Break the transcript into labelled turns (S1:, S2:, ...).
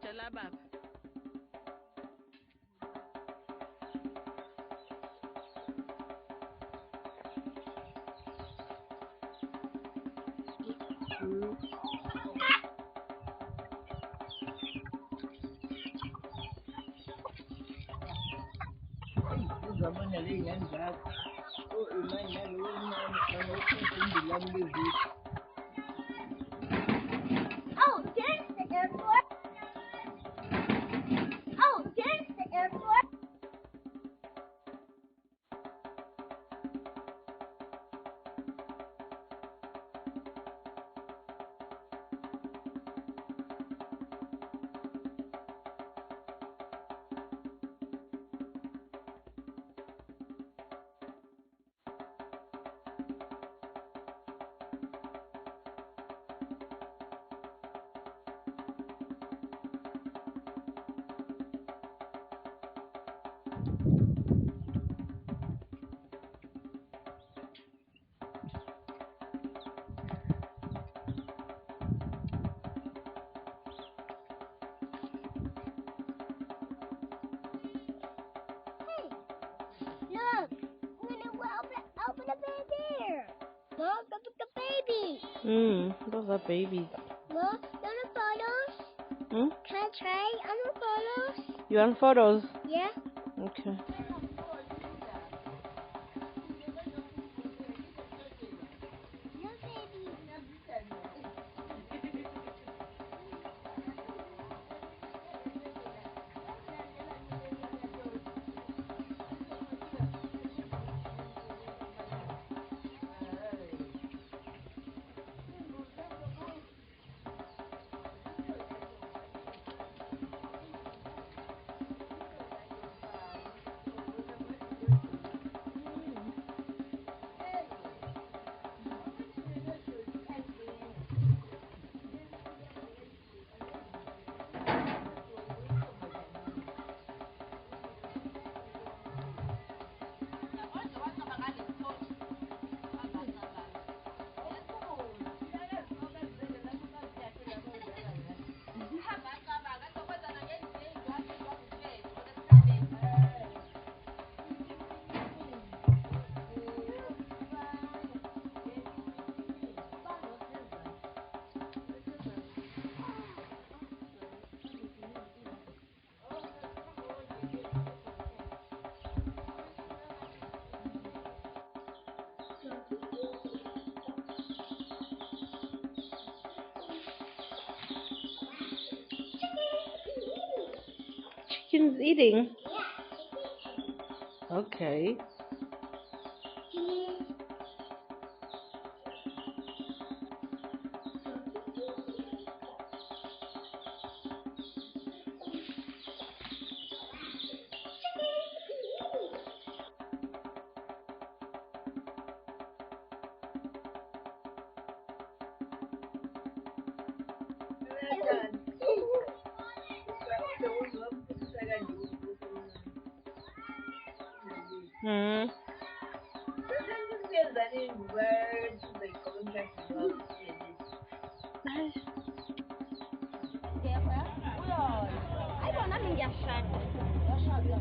S1: Tshela baba.
S2: Uzabona le ngane zakho. Oh, imali nalo uncane bangawuthatha indilami lezulu.
S3: Oh, there's the airport. Oh, there's the airport. Look, when it will open a baby here. Look, the baby.
S1: Those are babies.
S3: Look, on the photos. Can I try on the photos?
S1: You want photos?
S3: Yeah.
S1: Okay.
S3: No baby.
S1: Chicken's eating. Okay. Hmm.
S3: Ayibona nami ngiyashada. Yashada.